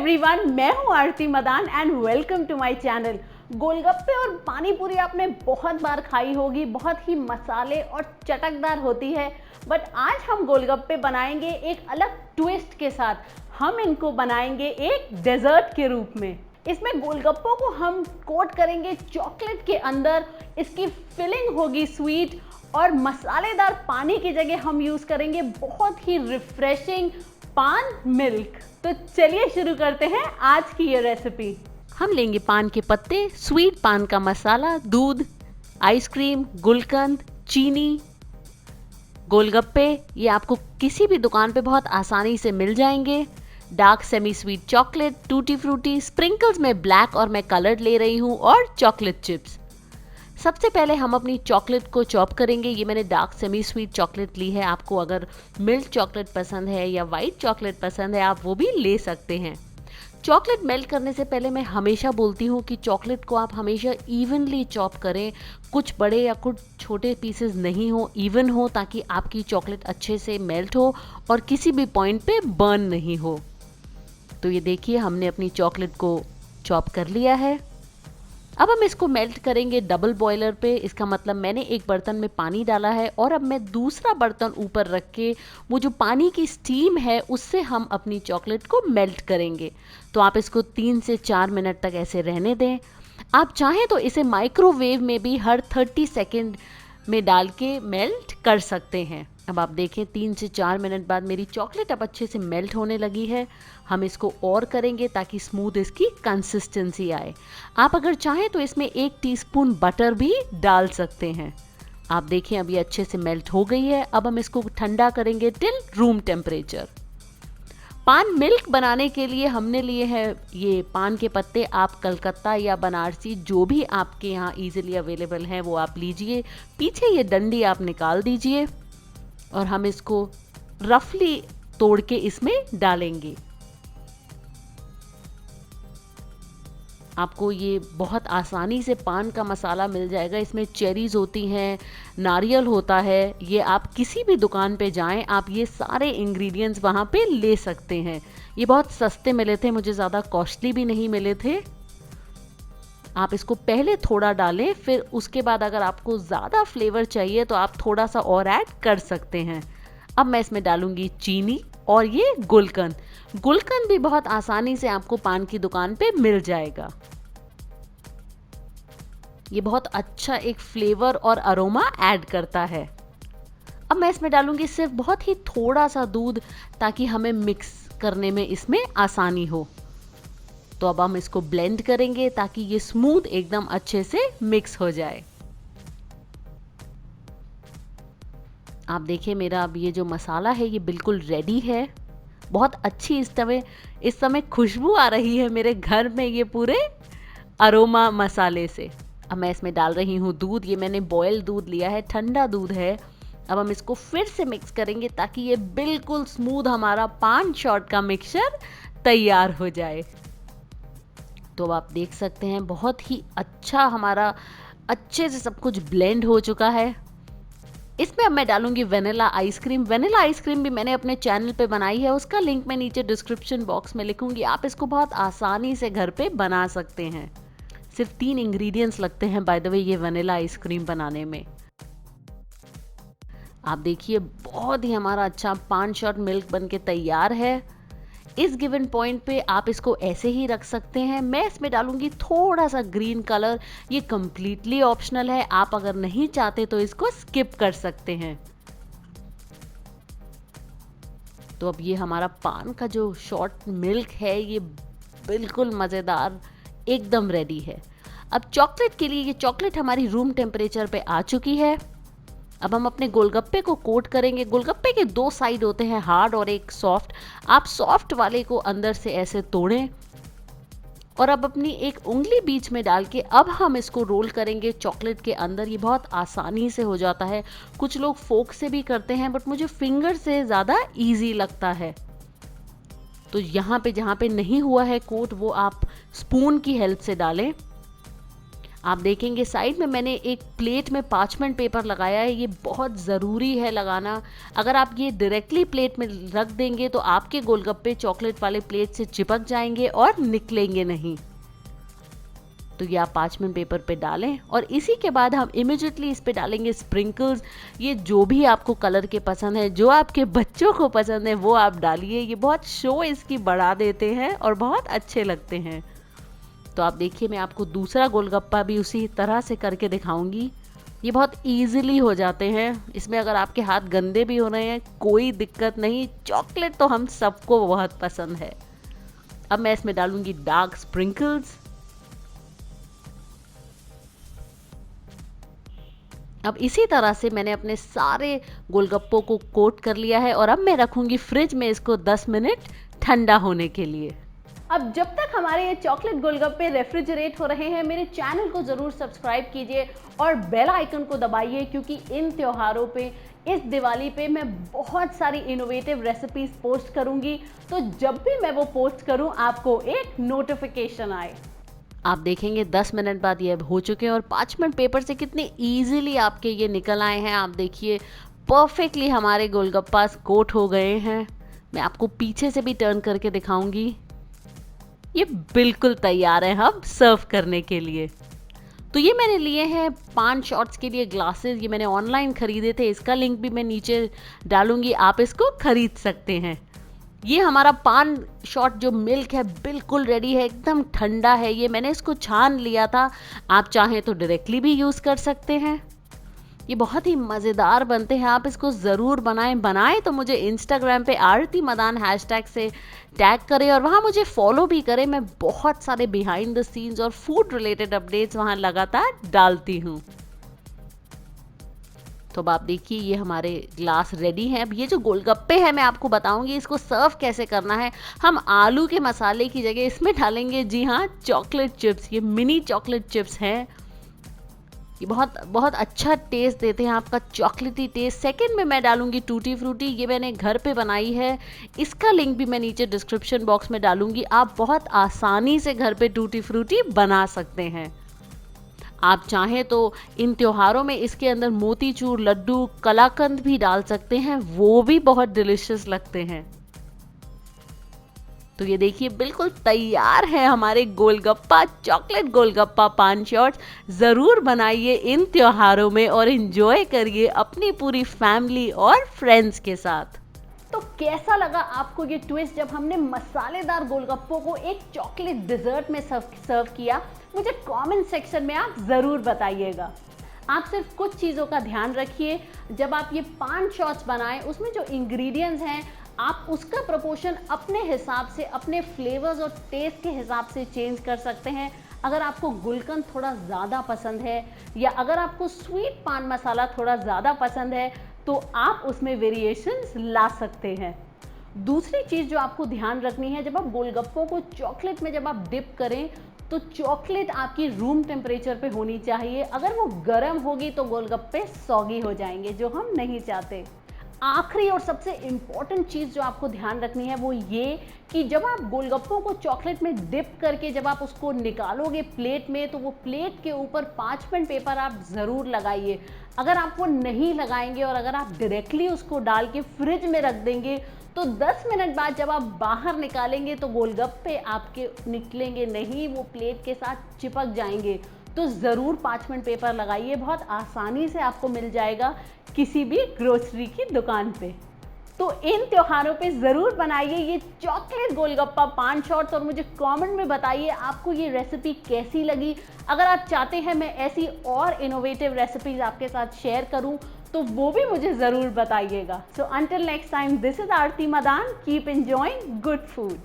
Everyone, मैं हूं Aarti Madan and welcome to my channel. Golgappe और पानी पूरी आपने बहुत बार खाई होगी, बहुत ही मसाले और चटकदार होती है। बट आज हम गोलगप्पे बनाएंगे एक अलग ट्विस्ट के साथ। हम इनको बनाएंगे एक डेजर्ट के रूप में। इसमें गोलगप्पों को हम कोट करेंगे चॉकलेट के अंदर, इसकी फिलिंग होगी स्वीट और मसालेदार पानी की जगह हम यूज करेंगे बहुत ही रिफ्रेशिंग पान मिल्क। तो चलिए शुरू करते हैं आज की ये रेसिपी। हम लेंगे पान के पत्ते, स्वीट पान का मसाला, दूध, आइसक्रीम, गुलकंद, चीनी, गोलगप्पे। ये आपको किसी भी दुकान पे बहुत आसानी से मिल जाएंगे। Dark semi sweet chocolate, tutti frutti, sprinkles में ब्लैक और मैं कलर्ड ले रही हूँ, और चॉकलेट चिप्स। सबसे पहले हम अपनी चॉकलेट को चॉप करेंगे। ये मैंने डार्क सेमी स्वीट चॉकलेट ली है। आपको अगर मिल्क चॉकलेट पसंद है या वाइट चॉकलेट पसंद है, आप वो भी ले सकते हैं। चॉकलेट मेल्ट करने से पहले मैं हमेशा बोलती हूँ कि चॉकलेट को आप हमेशा इवनली चॉप करें। कुछ बड़े या कुछ छोटे पीसेस नहीं हो, इवन हो, ताकि आपकी चॉकलेट अच्छे से मेल्ट हो और किसी भी पॉइंट पे बर्न नहीं हो। तो ये देखिए, हमने अपनी चॉकलेट को चॉप कर लिया है। अब हम इसको मेल्ट करेंगे डबल बॉयलर पे। इसका मतलब मैंने एक बर्तन में पानी डाला है और अब मैं दूसरा बर्तन ऊपर रख के वो जो पानी की स्टीम है उससे हम अपनी चॉकलेट को मेल्ट करेंगे। तो आप इसको 3 से 4 मिनट तक ऐसे रहने दें। आप चाहें तो इसे माइक्रोवेव में भी हर 30 सेकेंड में डाल के मेल्ट कर सकते हैं। अब आप देखें 3 से 4 मिनट बाद मेरी चॉकलेट अब अच्छे से मेल्ट होने लगी है। हम इसको और करेंगे ताकि स्मूथ इसकी कंसिस्टेंसी आए। आप अगर चाहें तो इसमें 1 टीस्पून बटर भी डाल सकते हैं। आप देखें अभी अच्छे से मेल्ट हो गई है। अब हम इसको ठंडा करेंगे टिल रूम टेम्परेचर। पान मिल्क बनाने के लिए हमने लिए हैं ये पान के पत्ते। आप कलकत्ता या बनारसी जो भी आपके यहाँ ईजिली अवेलेबल हैं वो आप लीजिए। पीछे ये डंडी आप निकाल दीजिए और हम इसको रफली तोड़ के इसमें डालेंगे। आपको ये बहुत आसानी से पान का मसाला मिल जाएगा। इसमें चेरीज होती हैं, नारियल होता है। ये आप किसी भी दुकान पे जाएं, आप ये सारे इंग्रेडिएंट्स वहाँ पे ले सकते हैं। ये बहुत सस्ते मिले थे, मुझे ज़्यादा कॉस्टली भी नहीं मिले थे। आप इसको पहले थोड़ा डालें, फिर उसके बाद अगर आपको ज़्यादा फ्लेवर चाहिए तो आप थोड़ा सा और ऐड कर सकते हैं। अब मैं इसमें डालूंगी चीनी और ये गुलकंद। गुलकंद भी बहुत आसानी से आपको पान की दुकान पे मिल जाएगा। ये बहुत अच्छा एक फ्लेवर और अरोमा ऐड करता है। अब मैं इसमें डालूंगी सिर्फ बहुत ही थोड़ा सा दूध, ताकि हमें मिक्स करने में इसमें आसानी हो। तो अब हम इसको ब्लेंड करेंगे ताकि ये स्मूथ एकदम अच्छे से मिक्स हो जाए। आप देखिए मेरा अब ये जो मसाला है ये बिल्कुल रेडी है। बहुत अच्छी इस समय खुशबू आ रही है मेरे घर में ये पूरे अरोमा मसाले से। अब मैं इसमें डाल रही हूँ दूध। ये मैंने बॉयल दूध लिया है, ठंडा दूध है। अब हम इसको फिर से मिक्स करेंगे ताकि ये बिल्कुल स्मूथ हमारा पान शॉट का मिक्सचर तैयार हो जाए। तो अब आप देख सकते हैं बहुत ही अच्छा हमारा अच्छे से सब कुछ ब्लेंड हो चुका है। इसमें अब मैं डालूंगी वेनिला आइसक्रीम। वेनिला आइसक्रीम भी मैंने अपने चैनल पे बनाई है, उसका लिंक मैं नीचे डिस्क्रिप्शन बॉक्स में लिखूंगी। आप इसको बहुत आसानी से घर पे बना सकते हैं। सिर्फ 3 इंग्रेडिएंट्स लगते हैं बाय द वे ये वेनिला आइसक्रीम बनाने में। आप देखिए बहुत ही हमारा अच्छा पान शॉट मिल्क बन के तैयार है। इस गिवन पॉइंट पे आप इसको ऐसे ही रख सकते हैं। मैं इसमें डालूंगी थोड़ा सा ग्रीन कलर। ये कम्प्लीटली ऑप्शनल है, आप अगर नहीं चाहते तो इसको स्किप कर सकते हैं। तो अब ये हमारा पान का जो शॉट मिल्क है ये बिल्कुल मज़ेदार एकदम रेडी है। अब चॉकलेट के लिए, ये चॉकलेट हमारी रूम टेम्परेचर पे आ चुकी है। अब हम अपने गोलगप्पे को कोट करेंगे। गोलगप्पे के 2 साइड होते हैं, हार्ड और एक सॉफ्ट। आप सॉफ्ट वाले को अंदर से ऐसे तोड़ें और अब अपनी एक उंगली बीच में डाल के अब हम इसको रोल करेंगे चॉकलेट के अंदर। ये बहुत आसानी से हो जाता है। कुछ लोग फोक से भी करते हैं, बट मुझे फिंगर से ज़्यादा ईजी लगता है। तो यहाँ पे जहाँ पे नहीं हुआ है कोट, वो आप स्पून की हेल्प से डालें। आप देखेंगे साइड में मैंने एक प्लेट में पार्चमेंट पेपर लगाया है, ये बहुत ज़रूरी है लगाना। अगर आप ये डायरेक्टली प्लेट में रख देंगे तो आपके गोलगप्पे चॉकलेट वाले प्लेट से चिपक जाएंगे और निकलेंगे नहीं। तो ये आप पार्चमेंट पेपर पे डालें और इसी के बाद हम इमिडिएटली इस पे डालेंगे स्प्रिंकल्स। ये जो भी आपको कलर के पसंद है, जो आपके बच्चों को पसंद है वो आप डालिए। ये बहुत शो इसकी बढ़ा देते हैं और बहुत अच्छे लगते हैं। तो आप देखिए, मैं आपको दूसरा गोलगप्पा भी उसी तरह से करके दिखाऊंगी। ये बहुत इजीली हो जाते हैं। इसमें अगर आपके हाथ गंदे भी हो रहे हैं कोई दिक्कत नहीं, चॉकलेट तो हम सबको बहुत पसंद है। अब मैं इसमें डालूंगी डार्क स्प्रिंकल्स। अब इसी तरह से मैंने अपने सारे गोलगप्पों को कोट कर लिया है और अब मैं रखूंगी फ्रिज में इसको 10 मिनट ठंडा होने के लिए। अब जब तक हमारे ये चॉकलेट गोलगप्पे रेफ्रिजरेट हो रहे हैं, मेरे चैनल को ज़रूर सब्सक्राइब कीजिए और बेल आइकन को दबाइए, क्योंकि इन त्योहारों पे, इस दिवाली पे मैं बहुत सारी इनोवेटिव रेसिपीज पोस्ट करूंगी। तो जब भी मैं वो पोस्ट करूं आपको एक नोटिफिकेशन आए। आप देखेंगे 10 मिनट बाद ये अब हो चुके हैं और पार्चमेंट पेपर से कितने इजीली आपके ये निकल आए हैं। आप देखिए परफेक्टली हमारे गोलगप्पा कोट हो गए हैं। मैं आपको पीछे से भी टर्न करके दिखाऊंगी। ये बिल्कुल तैयार है हम सर्व करने के लिए। तो ये मैंने लिए हैं पान शॉट्स के लिए ग्लासेस। ये मैंने ऑनलाइन खरीदे थे, इसका लिंक भी मैं नीचे डालूंगी, आप इसको खरीद सकते हैं। ये हमारा पान शॉट जो मिल्क है बिल्कुल रेडी है, एकदम ठंडा है। ये मैंने इसको छान लिया था, आप चाहें तो डायरेक्टली भी यूज़ कर सकते हैं। ये बहुत ही मज़ेदार बनते हैं, आप इसको ज़रूर बनाएं तो मुझे इंस्टाग्राम पे आरती मदान हैशटैग से टैग करें और वहाँ मुझे फॉलो भी करें। मैं बहुत सारे बिहाइंड द सीन्स और फूड रिलेटेड अपडेट्स वहाँ लगातार डालती हूँ। तो अब आप देखिए ये हमारे ग्लास रेडी हैं। अब ये जो गोलगप्पे हैं मैं आपको बताऊंगी इसको सर्व कैसे करना है। हम आलू के मसाले की जगह इसमें डालेंगे, जी हाँ, चॉकलेट चिप्स। ये मिनी चॉकलेट चिप्स हैं, ये बहुत बहुत अच्छा टेस्ट देते हैं, आपका चॉकलेटी टेस्ट। सेकंड में मैं डालूंगी टूटी फ्रूटी। ये मैंने घर पे बनाई है, इसका लिंक भी मैं नीचे डिस्क्रिप्शन बॉक्स में डालूंगी। आप बहुत आसानी से घर पे टूटी फ्रूटी बना सकते हैं। आप चाहें तो इन त्योहारों में इसके अंदर मोतीचूर, लड्डू, कलाकंद भी डाल सकते हैं, वो भी बहुत डिलीशियस लगते हैं। तो ये देखिए बिल्कुल तैयार है हमारे गोलगप्पा, चॉकलेट गोलगप्पा पान शॉट्स। ज़रूर बनाइए इन त्योहारों में और एंजॉय करिए अपनी पूरी फैमिली और फ्रेंड्स के साथ। तो कैसा लगा आपको ये ट्विस्ट जब हमने मसालेदार गोलगप्पों को एक चॉकलेट डिजर्ट में सर्व किया? मुझे कमेंट सेक्शन में आप ज़रूर बताइएगा। आप सिर्फ कुछ चीज़ों का ध्यान रखिए, जब आप ये पान शॉट्स बनाएं उसमें जो इंग्रेडिएंट्स हैं आप उसका प्रोपोर्शन अपने हिसाब से, अपने फ्लेवर्स और टेस्ट के हिसाब से चेंज कर सकते हैं। अगर आपको गुलकंद थोड़ा ज़्यादा पसंद है या अगर आपको स्वीट पान मसाला थोड़ा ज़्यादा पसंद है तो आप उसमें वेरिएशंस ला सकते हैं। दूसरी चीज़ जो आपको ध्यान रखनी है, जब आप गोलगप्पों को चॉकलेट में जब आप डिप करें तो चॉकलेट आपकी रूम टेम्परेचर पे होनी चाहिए। अगर वो गर्म होगी तो गोलगप्पे सौगी हो जाएंगे, जो हम नहीं चाहते। आखिरी और सबसे इम्पॉर्टेंट चीज़ जो आपको ध्यान रखनी है वो ये कि जब आप गोलगप्पों को चॉकलेट में डिप करके जब आप उसको निकालोगे प्लेट में, तो वो प्लेट के ऊपर पार्चमेंट पेपर आप ज़रूर लगाइए। अगर आप वो नहीं लगाएंगे और अगर आप डायरेक्टली उसको डाल के फ्रिज में रख देंगे तो 10 मिनट बाद जब आप बाहर निकालेंगे तो गोलगप्पे आपके निकलेंगे नहीं, वो प्लेट के साथ चिपक जाएंगे। तो ज़रूर पार्चमेंट पेपर लगाइए, बहुत आसानी से आपको मिल जाएगा किसी भी ग्रोसरी की दुकान पे। तो इन त्योहारों पे ज़रूर बनाइए ये चॉकलेट गोलगप्पा पान शॉट्स और मुझे कमेंट में बताइए आपको ये रेसिपी कैसी लगी। अगर आप चाहते हैं मैं ऐसी और इनोवेटिव रेसिपीज आपके साथ शेयर करूं तो वो भी मुझे ज़रूर बताइएगा। So until next time, this is Aarti Madan, keep enjoying good food.